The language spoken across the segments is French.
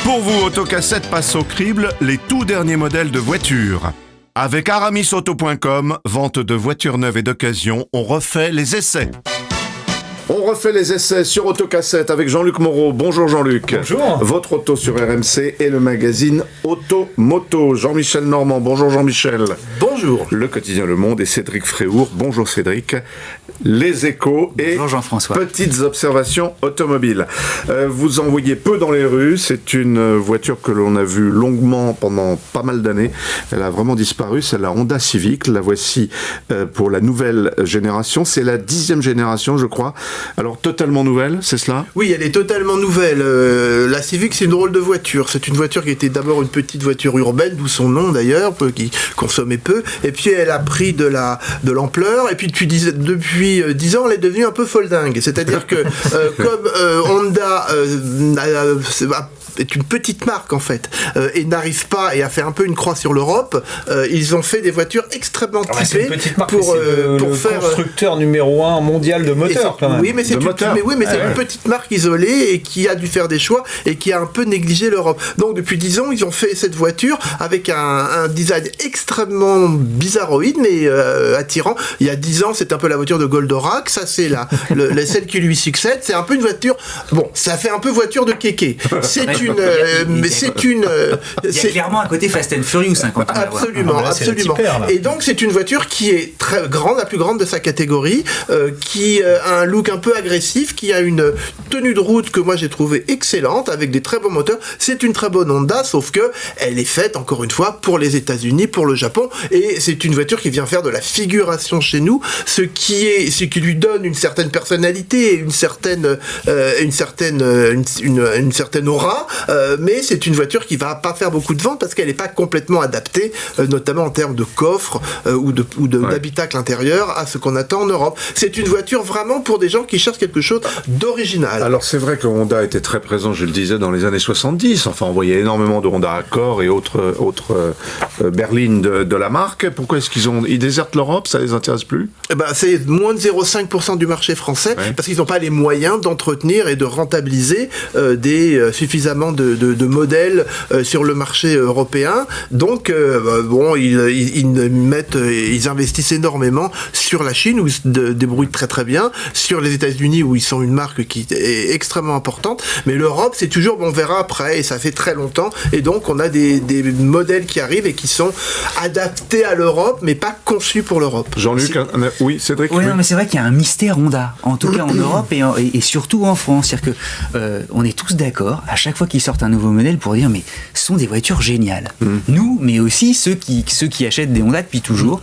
Pour vous, Autocassette passe au crible les tout derniers modèles de voitures. Avec aramisauto.com, vente de voitures neuves et d'occasion, on refait les essais. On refait les essais sur Autocassette avec Jean-Luc Moreau. Bonjour Jean-Luc. Bonjour. Votre auto sur RMC et le magazine Auto-Moto. Jean-Michel Normand. Bonjour Jean-Michel. Bonjour. Le quotidien Le Monde et Cédric Fréour. Bonjour Cédric. Les échos et bonjour Jean-François. Petites observations automobiles. Vous en voyez peu dans les rues. C'est une voiture que l'on a vue longuement pendant pas mal d'années. Elle a vraiment disparu. C'est la Honda Civic. La voici pour la nouvelle génération. C'est la 10e génération, je crois. Alors, totalement nouvelle, c'est cela ? Oui, elle est totalement nouvelle. La Civic, c'est une drôle de voiture. C'est une voiture qui était d'abord une petite voiture urbaine, d'où son nom d'ailleurs, qui consommait peu. Et puis, elle a pris de l'ampleur. Et puis, depuis 10 ans, elle est devenue un peu foldingue. C'est-à-dire que, comme Honda est une petite marque en fait, et n'arrive pas et a fait un peu une croix sur l'Europe, ils ont fait des voitures extrêmement typées. C'est une petite marque, pour le faire constructeur numéro 1 mondial de moteurs quand même. Oui, mais c'est une petite marque isolée et qui a dû faire des choix et qui a un peu négligé l'Europe. Donc depuis 10 ans, ils ont fait cette voiture avec un design extrêmement bizarroïde mais attirant. Il y a 10 ans, c'est un peu la voiture de Goldorak. Ça, c'est celle qui lui succède. C'est un peu une voiture. Bon, ça fait un peu voiture de kéké. C'est une. Mais c'est une. Il y a clairement un côté Fast and Furious quand on absolument, absolument. Et donc c'est une voiture qui est très grande, la plus grande de sa catégorie, qui a un look un peu agressif, qui a une tenue de route que moi j'ai trouvée excellente, avec des très bons moteurs. C'est une très bonne Honda, sauf que elle est faite encore une fois pour les États-Unis, pour le Japon, et c'est une voiture qui vient faire de la figuration chez nous, ce qui lui donne une certaine personnalité, une certaine aura. Mais c'est une voiture qui va pas faire beaucoup de ventes parce qu'elle n'est pas complètement adaptée, notamment en termes de coffre ou d'habitacle intérieur à ce qu'on attend en Europe. C'est une voiture vraiment pour des gens qui cherchent quelque chose d'original. Alors c'est vrai que Honda était très présent, je le disais, dans les années 70. Enfin, on voyait énormément de Honda Accord et autres berlines de la marque. Pourquoi est-ce qu'ils désertent l'Europe ? Ça les intéresse plus ? C'est moins de 0,5% du marché français, parce qu'ils n'ont pas les moyens d'entretenir et de rentabiliser suffisamment de modèles sur le marché européen. Donc, ils investissent énormément sur la Chine, où ils se débrouillent très très bien, sur les États-Unis, où ils sont une marque qui est extrêmement importante. Mais l'Europe, c'est toujours, on verra après, et ça fait très longtemps. Et donc, on a des modèles qui arrivent et qui sont adaptés à l'Europe, mais pas conçus pour l'Europe. Jean-Luc, oui, Cédric. Oui, non, mais c'est vrai qu'il y a un mystère Honda, en tout cas en Europe et surtout en France. C'est-à-dire que on est tous d'accord, à chaque fois qu'ils sortent un nouveau modèle, pour dire mais ce sont des voitures géniales. Nous, mais aussi ceux qui achètent des Honda depuis toujours.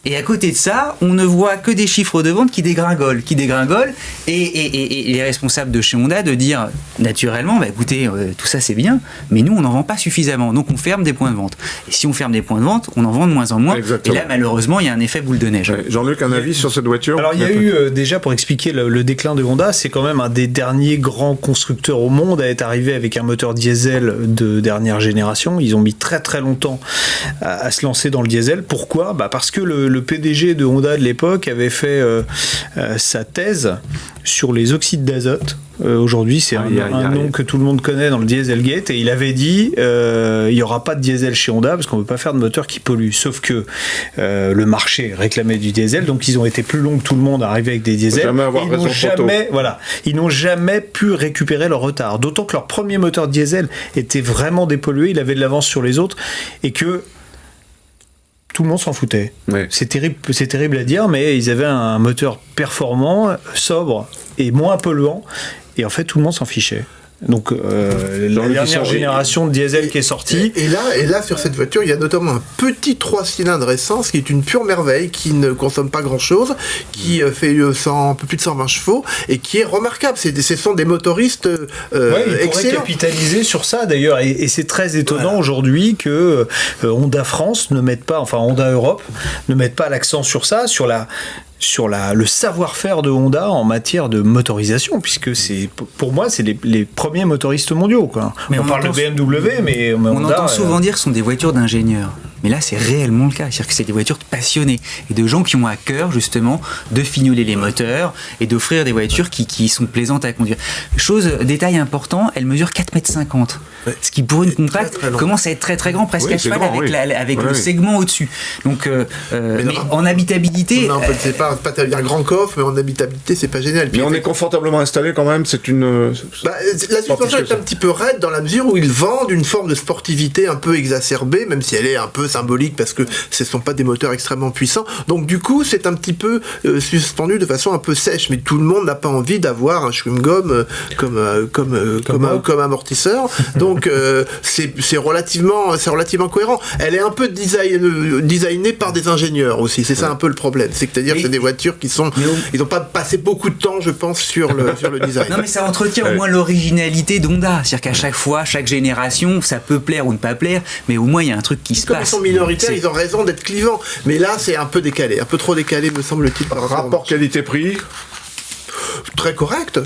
Et à côté de ça, on ne voit que des chiffres de vente qui dégringolent, et les responsables de chez Honda de dire naturellement, écoutez, tout ça c'est bien, mais nous on n'en vend pas suffisamment, donc on ferme des points de vente. Et si on ferme des points de vente, on en vend de moins en moins. Exactement. Et là malheureusement il y a un effet boule de neige. Jean-Luc, un avis sur cette voiture ? Alors il y a eu déjà, pour expliquer le déclin de Honda, c'est quand même un des derniers grands constructeurs au monde à être arrivé avec un moteur diesel de dernière génération. Ils ont mis très très longtemps à se lancer dans le diesel. Pourquoi ? Parce que le PDG de Honda de l'époque avait fait sa thèse sur les oxydes d'azote. Aujourd'hui, c'est un nom que tout le monde connaît dans le Dieselgate, et il avait dit il n'y aura pas de diesel chez Honda parce qu'on ne veut pas faire de moteur qui pollue. Sauf que le marché réclamait du diesel, donc ils ont été plus longs que tout le monde à arriver avec des diesels. Ils n'ont jamais pu récupérer leur retard. D'autant que leur premier moteur diesel était vraiment dépollué, il avait de l'avance sur les autres, et que tout le monde s'en foutait. Ouais. C'est terrible à dire, mais ils avaient un moteur performant, sobre et moins polluant, et en fait tout le monde s'en fichait. Donc la dernière génération de diesel qui est sortie. Et là, sur cette voiture, il y a notamment un petit 3 cylindres essence qui est une pure merveille, qui ne consomme pas grand-chose, qui fait un peu plus de 120 chevaux et qui est remarquable. Ce sont des motoristes excellents. Ils pourraient capitaliser sur ça d'ailleurs, et c'est très étonnant aujourd'hui que Honda France ne mette pas, enfin Honda Europe ne mette pas l'accent sur ça, sur le savoir-faire de Honda en matière de motorisation, puisque pour moi c'est les premiers motoristes mondiaux, quoi. Mais on parle de BMW, mais on Honda, entend souvent dire que ce sont des voitures d'ingénieurs. Mais là, c'est réellement le cas. C'est-à-dire que c'est des voitures de passionnés et de gens qui ont à cœur, justement, de fignoler les moteurs et d'offrir des voitures qui sont plaisantes à conduire. Détail important, elle mesure 4,50 m. Ce qui pour une compacte commence à être très très grand, presque à cheval avec le segment au-dessus. Donc, mais en habitabilité... Non, c'est pas il y a un grand coffre, mais en habitabilité, c'est pas génial. Puis mais on est confortablement installé quand même, c'est une... la suspension est un petit peu raide dans la mesure où ils vendent une forme de sportivité un peu exacerbée, même si elle est un peu symbolique parce que ce ne sont pas des moteurs extrêmement puissants. Donc du coup, c'est un petit peu suspendu de façon un peu sèche, mais tout le monde n'a pas envie d'avoir un chewing-gum comme amortisseur. Donc c'est relativement cohérent. Elle est un peu designée par des ingénieurs aussi. C'est ça un peu le problème. C'est-à-dire que c'est des voitures qui sont... Ils n'ont pas passé beaucoup de temps, je pense, sur le design. Non, mais ça entretient au moins l'originalité d'Honda. C'est-à-dire qu'à chaque fois, chaque génération, ça peut plaire ou ne pas plaire, mais au moins il y a un truc qui se passe. Comme ils sont minoritaires, ils ont raison d'être clivants. Mais là, c'est un peu décalé, un peu trop décalé, me semble-t-il. Rapport qualité-prix très correct,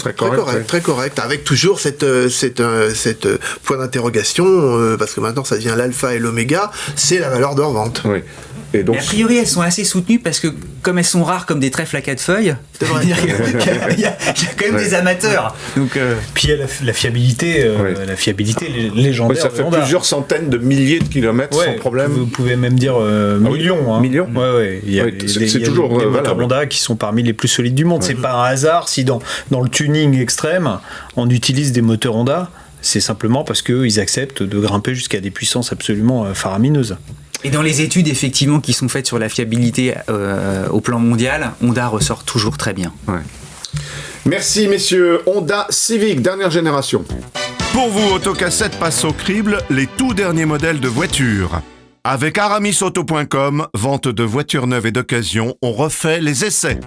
avec toujours cette point d'interrogation, parce que maintenant ça devient l'alpha et l'oméga, c'est la valeur de revente. Oui. Et donc, a priori, elles sont assez soutenues parce que, comme elles sont rares comme des trèfles à 4 feuilles, il y a quand même des amateurs. Donc, puis il y a la fiabilité, légendaire. Ça fait plusieurs centaines de milliers de kilomètres sans problème. Vous pouvez même dire millions. Hein. Millions. Il y a des moteurs Honda qui sont parmi les plus solides du monde. C'est pas un hasard si dans le tuning extrême, on utilise des moteurs Honda. C'est simplement parce qu'ils acceptent de grimper jusqu'à des puissances absolument faramineuses. Et dans les études effectivement qui sont faites sur la fiabilité au plan mondial, Honda ressort toujours très bien. Ouais. Merci messieurs. Honda Civic, dernière génération. Pour vous, Autocassette passe au crible les tout derniers modèles de voitures. Avec aramisauto.com, vente de voitures neuves et d'occasion, on refait les essais.